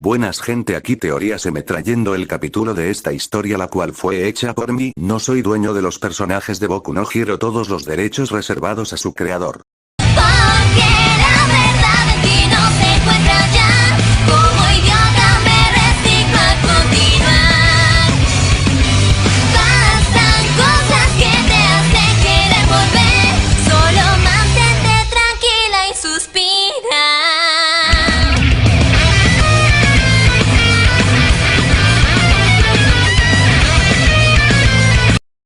Buenas gente, aquí Teoría se me trayendo el capítulo de esta historia la cual fue hecha por mí. No soy dueño de los personajes de Boku no Hero, todos los derechos reservados a su creador. Porque la verdad en ti no se encuentra ya. Como idiota me resigno a continuar. Pasan cosas que te hacen querer volver. Solo mantente tranquila y suspira.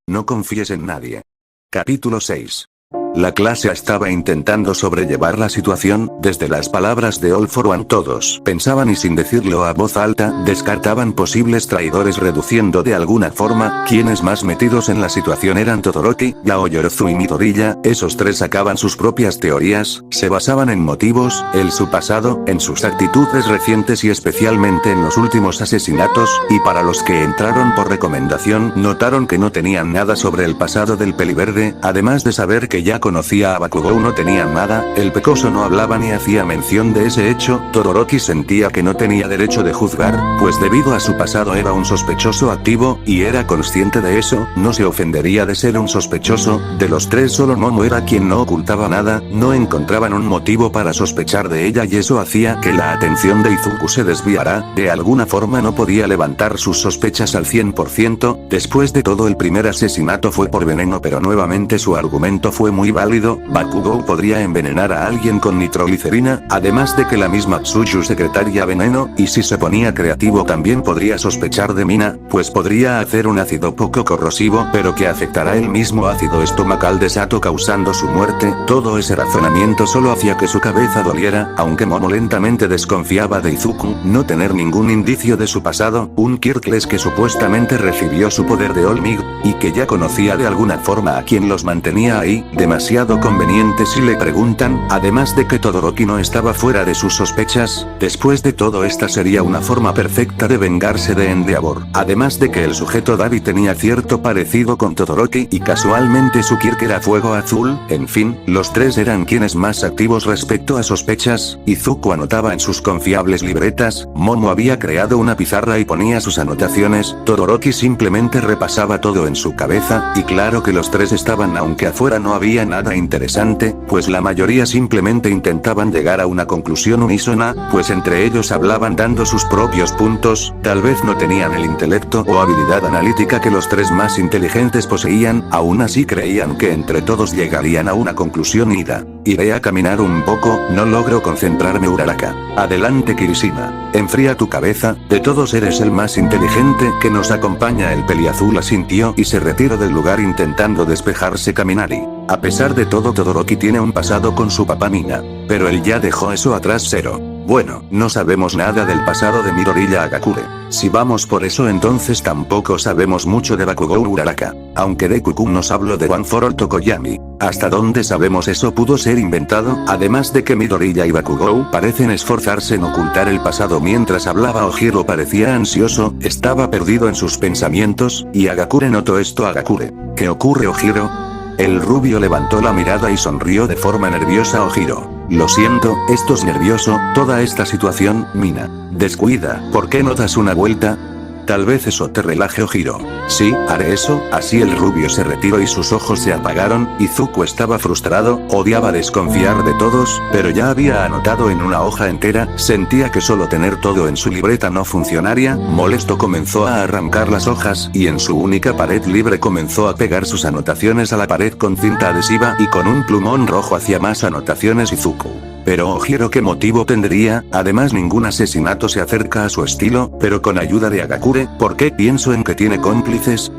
No confíes en nadie. Capítulo 6. La clase estaba intentando sobrellevar la situación. Desde las palabras de All for One todos pensaban y sin decirlo a voz alta, descartaban posibles traidores, reduciendo de alguna forma. Quienes más metidos en la situación eran Todoroki, Yaoyorozu y Midoriya. Esos tres sacaban sus propias teorías, se basaban en motivos, en su pasado, en sus actitudes recientes y especialmente en los últimos asesinatos, y para los que entraron por recomendación notaron que no tenían nada sobre el pasado del peliverde, además de saber que ya conocía a Bakugou no tenían nada. El pecoso no hablaba ni hacía mención de ese hecho. Todoroki sentía que no tenía derecho de juzgar, pues debido a su pasado era un sospechoso activo, y era consciente de eso. No se ofendería de ser un sospechoso. De los tres solo Momo era quien no ocultaba nada, no encontraban un motivo para sospechar de ella y eso hacía que la atención de Izuku se desviara. De alguna forma no podía levantar sus sospechas al 100%, después de todo el primer asesinato fue por veneno, pero nuevamente su argumento fue muy válido. Bakugou podría envenenar a alguien con nitroglicerina, además de que la misma Tsuyu secretaría veneno, y si se ponía creativo también podría sospechar de Mina, pues podría hacer un ácido poco corrosivo pero que afectará el mismo ácido estomacal de Sato causando su muerte. Todo ese razonamiento solo hacía que su cabeza doliera, aunque Momo lentamente desconfiaba de Izuku. No tener ningún indicio de su pasado, un Kirkles que supuestamente recibió su poder de All Might, y que ya conocía de alguna forma a quien los mantenía ahí, demasiado conveniente si le preguntan, además de que Todoroki no estaba fuera de sus sospechas. Después de todo, esta sería una forma perfecta de vengarse de Endeavor, además de que el sujeto Davi tenía cierto parecido con Todoroki y casualmente su Kirk era fuego azul. En fin, los tres eran quienes más activos respecto a sospechas. Izuku anotaba en sus confiables libretas, Momo había creado una pizarra y ponía sus anotaciones, Todoroki simplemente repasaba todo en su cabeza, y claro que los tres estaban, aunque afuera no había nada interesante, pues la mayoría simplemente intentaban llegar a una conclusión unísona, pues entre ellos hablaban dando sus propios puntos. Tal vez no tenían el intelecto o habilidad analítica que los tres más inteligentes poseían, aún así creían que entre todos llegarían a una conclusión ida. Iré a caminar un poco, no logro concentrarme. Uraraka. Adelante Kirishima. Enfría tu cabeza, de todos eres el más inteligente que nos acompaña. El peliazul asintió y se retiró del lugar intentando despejarse. Kaminari. A pesar de todo, Todoroki tiene un pasado con su papá Mina, pero él ya dejó eso atrás. Zero. Bueno, no sabemos nada del pasado de Midoriya Agakure. Si vamos por eso, entonces tampoco sabemos mucho de Bakugou Uraraka. Aunque Deku-kun nos habló de One for All Tokoyami. ¿Hasta dónde sabemos eso pudo ser inventado? Además de que Midoriya y Bakugou parecen esforzarse en ocultar el pasado. Mientras hablaba, Ojiro parecía ansioso, estaba perdido en sus pensamientos, y Agakure notó esto. Agakure. ¿Qué ocurre, Ojiro? El rubio levantó la mirada y sonrió de forma nerviosa. Ojiro. Lo siento, ¿estás nervioso? Toda esta situación, Mina. Descuida, ¿por qué no das una vuelta? Tal vez eso te relaje, Ojiro. Sí, haré eso. Así el rubio se retiró y sus ojos se apagaron. Izuku estaba frustrado, odiaba desconfiar de todos, pero ya había anotado en una hoja entera. Sentía que solo tener todo en su libreta no funcionaría. Molesto comenzó a arrancar las hojas y en su única pared libre comenzó a pegar sus anotaciones a la pared con cinta adhesiva y con un plumón rojo hacía más anotaciones. Izuku. Pero Ojiro, ¿qué motivo tendría? Además ningún asesinato se acerca a su estilo, pero con ayuda de Agakure, ¿por qué pienso en que tiene cómplices?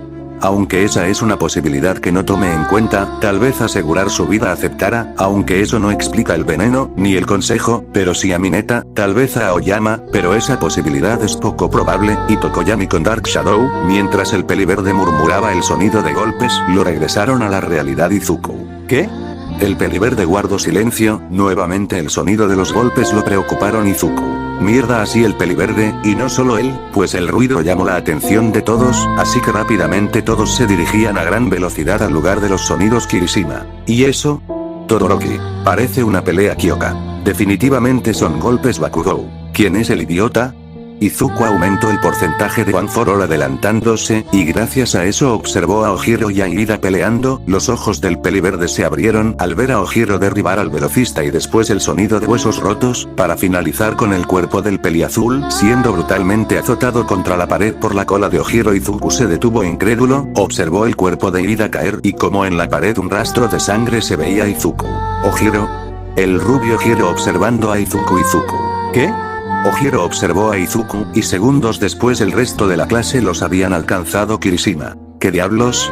Aunque esa es una posibilidad que no tome en cuenta, tal vez asegurar su vida aceptara, aunque eso no explica el veneno, ni el consejo, pero sí a Mineta, tal vez a Aoyama, pero esa posibilidad es poco probable, y Tokoyami con Dark Shadow. Mientras el peliverde murmuraba el sonido de golpes, lo regresaron a la realidad. Izuku. ¿Qué? El peliverde guardó silencio, nuevamente el sonido de los golpes lo preocuparon. Izuku. Mierda, así el peliverde, y no solo él, pues el ruido llamó la atención de todos, así que rápidamente todos se dirigían a gran velocidad al lugar de los sonidos. Kirishima. ¿Y eso? Todoroki. Parece una pelea. Kyoka. Definitivamente son golpes. Bakugou. ¿Quién es el idiota? Izuku aumentó el porcentaje de One for All adelantándose, y gracias a eso observó a Ojiro y a Ida peleando. Los ojos del peliverde se abrieron al ver a Ojiro derribar al velocista y después el sonido de huesos rotos, para finalizar con el cuerpo del peliazul siendo brutalmente azotado contra la pared por la cola de Ojiro. Izuku se detuvo incrédulo, observó el cuerpo de Ida caer y como en la pared un rastro de sangre se veía a Izuku. Ojiro. El rubio Ojiro observando a Izuku. Izuku. ¿Qué? Ojiro observó a Izuku, y segundos después el resto de la clase los habían alcanzado. Kirishima. ¿Qué diablos?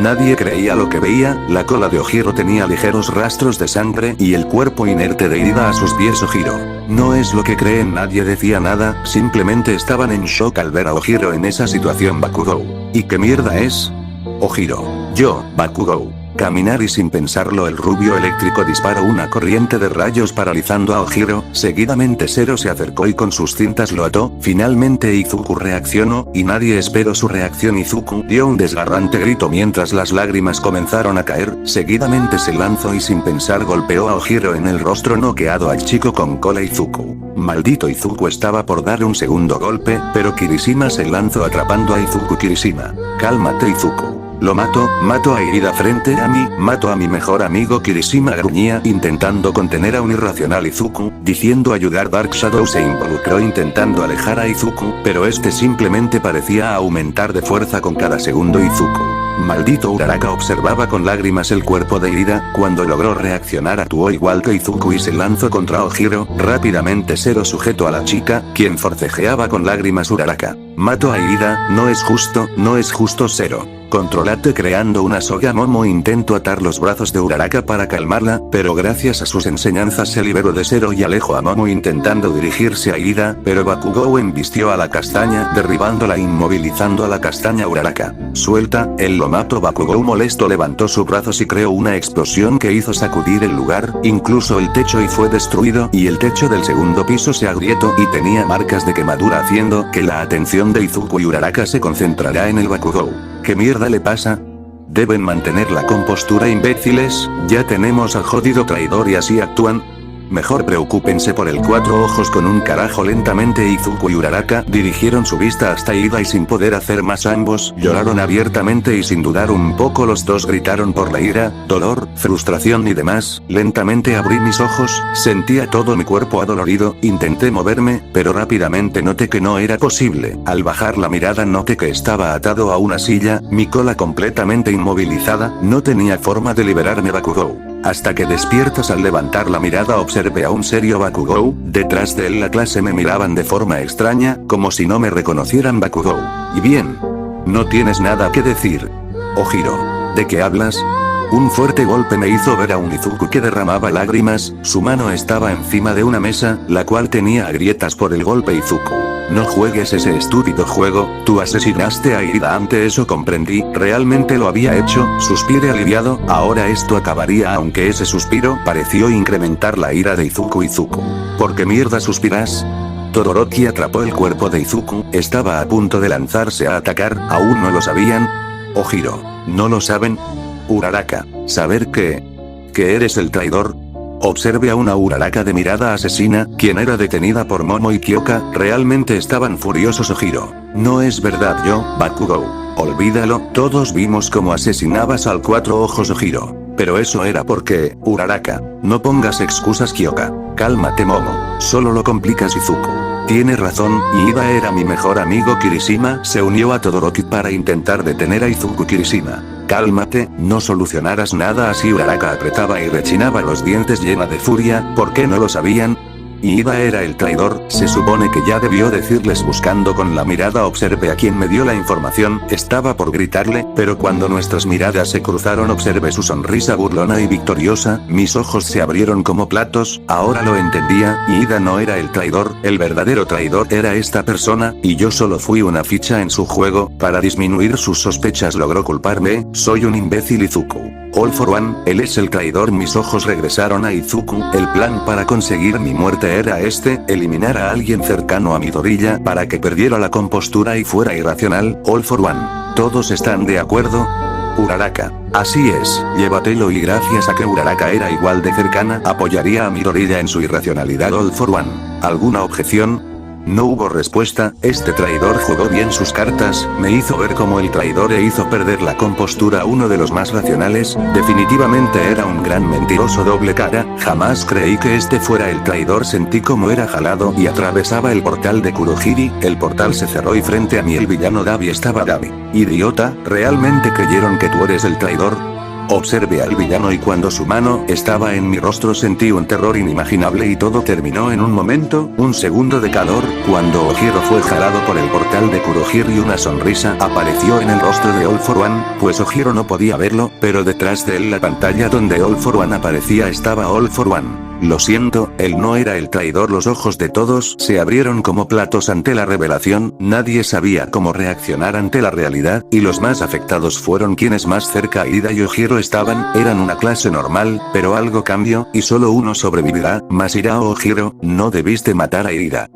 Nadie creía lo que veía, la cola de Ojiro tenía ligeros rastros de sangre y el cuerpo inerte de Ida a sus pies. Ojiro. No es lo que creen, nadie decía nada, simplemente estaban en shock al ver a Ojiro en esa situación. Bakugou. ¿Y qué mierda es? Ojiro. Yo, Bakugou. Caminar y sin pensarlo el rubio eléctrico disparó una corriente de rayos paralizando a Ojiro, seguidamente Zero se acercó y con sus cintas lo ató. Finalmente Izuku reaccionó, y nadie esperó su reacción. Izuku dio un desgarrante grito mientras las lágrimas comenzaron a caer, seguidamente se lanzó y sin pensar golpeó a Ojiro en el rostro noqueado al chico con cola. Izuku. Maldito Izuku estaba por dar un segundo golpe, pero Kirishima se lanzó atrapando a Izuku. Kirishima. Cálmate Izuku. Lo mato a Ida frente a mí, mato a mi mejor amigo. Kirishima gruñía intentando contener a un irracional Izuku, diciendo ayudar. Dark Shadow se involucró intentando alejar a Izuku, pero este simplemente parecía aumentar de fuerza con cada segundo. Izuku. Maldito Uraraka observaba con lágrimas el cuerpo de Ida, cuando logró reaccionar actuó igual que Izuku y se lanzó contra Ojiro. Rápidamente Zero sujetó a la chica, quien forcejeaba con lágrimas. Uraraka. Mato a Ida, no es justo Zero. Controlate creando una soga. Momo intentó atar los brazos de Uraraka para calmarla, pero gracias a sus enseñanzas se liberó de Zero y alejó a Momo intentando dirigirse a Ida, pero Bakugou embistió a la castaña derribándola e inmovilizando a la castaña. Uraraka. Suelta, él lo mató. Bakugou molesto levantó sus brazos y creó una explosión que hizo sacudir el lugar, incluso el techo, y fue destruido, y el techo del segundo piso se agrietó y tenía marcas de quemadura haciendo que la atención de Izuku y Uraraka se concentrará en el Bakugou. ¿Qué mierda le pasa? Deben mantener la compostura, imbéciles, ya tenemos al jodido traidor y así actúan. Mejor preocúpense por el cuatro ojos con un carajo. Lentamente Izuku y Uraraka dirigieron su vista hasta Ida y sin poder hacer más ambos lloraron abiertamente y sin dudar un poco los dos gritaron por la ira, dolor, frustración y demás. Lentamente abrí mis ojos, sentía todo mi cuerpo adolorido, intenté moverme, pero rápidamente noté que no era posible. Al bajar la mirada noté que estaba atado a una silla, mi cola completamente inmovilizada, no tenía forma de liberarme. Bakugou. Hasta que despiertas. Al levantar la mirada observé a un serio Bakugou, detrás de él la clase me miraban de forma extraña, como si no me reconocieran. Bakugou. ¿Y bien? ¿No tienes nada que decir? Ojiro. ¿De qué hablas? Un fuerte golpe me hizo ver a un Izuku que derramaba lágrimas, su mano estaba encima de una mesa, la cual tenía grietas por el golpe. Izuku. No juegues ese estúpido juego, tú asesinaste a Ida. Ante eso comprendí, realmente lo había hecho, suspiré aliviado, ahora esto acabaría. Aunque ese suspiro pareció incrementar la ira de Izuku. Izuku. ¿Por qué mierda suspiras? Todoroki atrapó el cuerpo de Izuku, estaba a punto de lanzarse a atacar, ¿aún no lo sabían? Ojiro. ¿No lo saben? Uraraka. ¿Saber que eres el traidor? Observe a una Uraraka de mirada asesina, quien era detenida por Momo y Kyoka, realmente estaban furiosos. Ojiro. No es verdad. Yo, Bakugou. Olvídalo, todos vimos cómo asesinabas al cuatro ojos. Ojiro. Pero eso era porque, Uraraka. No pongas excusas. Kyoka. Cálmate Momo, solo lo complicas. Izuku. Tiene razón, Ida era mi mejor amigo. Kirishima se unió a Todoroki para intentar detener a Izuku. Kirishima. Cálmate, no solucionarás nada así. Uraraka apretaba y rechinaba los dientes llena de furia, ¿por qué no lo sabían? Ida era el traidor, se supone que ya debió decirles. Buscando con la mirada observé a quien me dio la información, estaba por gritarle, pero cuando nuestras miradas se cruzaron observé su sonrisa burlona y victoriosa, mis ojos se abrieron como platos, ahora lo entendía, Ida no era el traidor, el verdadero traidor era esta persona, y yo solo fui una ficha en su juego. Para disminuir sus sospechas logró culparme, soy un imbécil. Izuku. All for One, él es el traidor. Mis ojos regresaron a Izuku, el plan para conseguir mi muerte era eliminar a alguien cercano a Midoriya para que perdiera la compostura y fuera irracional. All for One. ¿Todos están de acuerdo? Uraraka. Así es, llévatelo. Y gracias a que Uraraka era igual de cercana, apoyaría a Midoriya en su irracionalidad. All for One. ¿Alguna objeción? No hubo respuesta, este traidor jugó bien sus cartas, me hizo ver como el traidor e hizo perder la compostura a uno de los más racionales, definitivamente era un gran mentiroso doble cara, jamás creí que este fuera el traidor, sentí como era jalado y atravesaba el portal de Kurohiri, el portal se cerró y frente a mí el villano Dabi estaba. Dabi, idiota, ¿realmente creyeron que tú eres el traidor? Observé al villano y cuando su mano estaba en mi rostro sentí un terror inimaginable y todo terminó en un momento, un segundo de calor, cuando Ojiro fue jalado por el portal de Kurohiri y una sonrisa apareció en el rostro de All for One, pues Ojiro no podía verlo, pero detrás de él la pantalla donde All for One aparecía estaba All for One. Lo siento, él no era el traidor. Los ojos de todos se abrieron como platos ante la revelación, nadie sabía cómo reaccionar ante la realidad, y los más afectados fueron quienes más cerca a Ida y Ojiro estaban, eran una clase normal, pero algo cambió, y solo uno sobrevivirá, Masira o Ojiro, no debiste matar a Ida.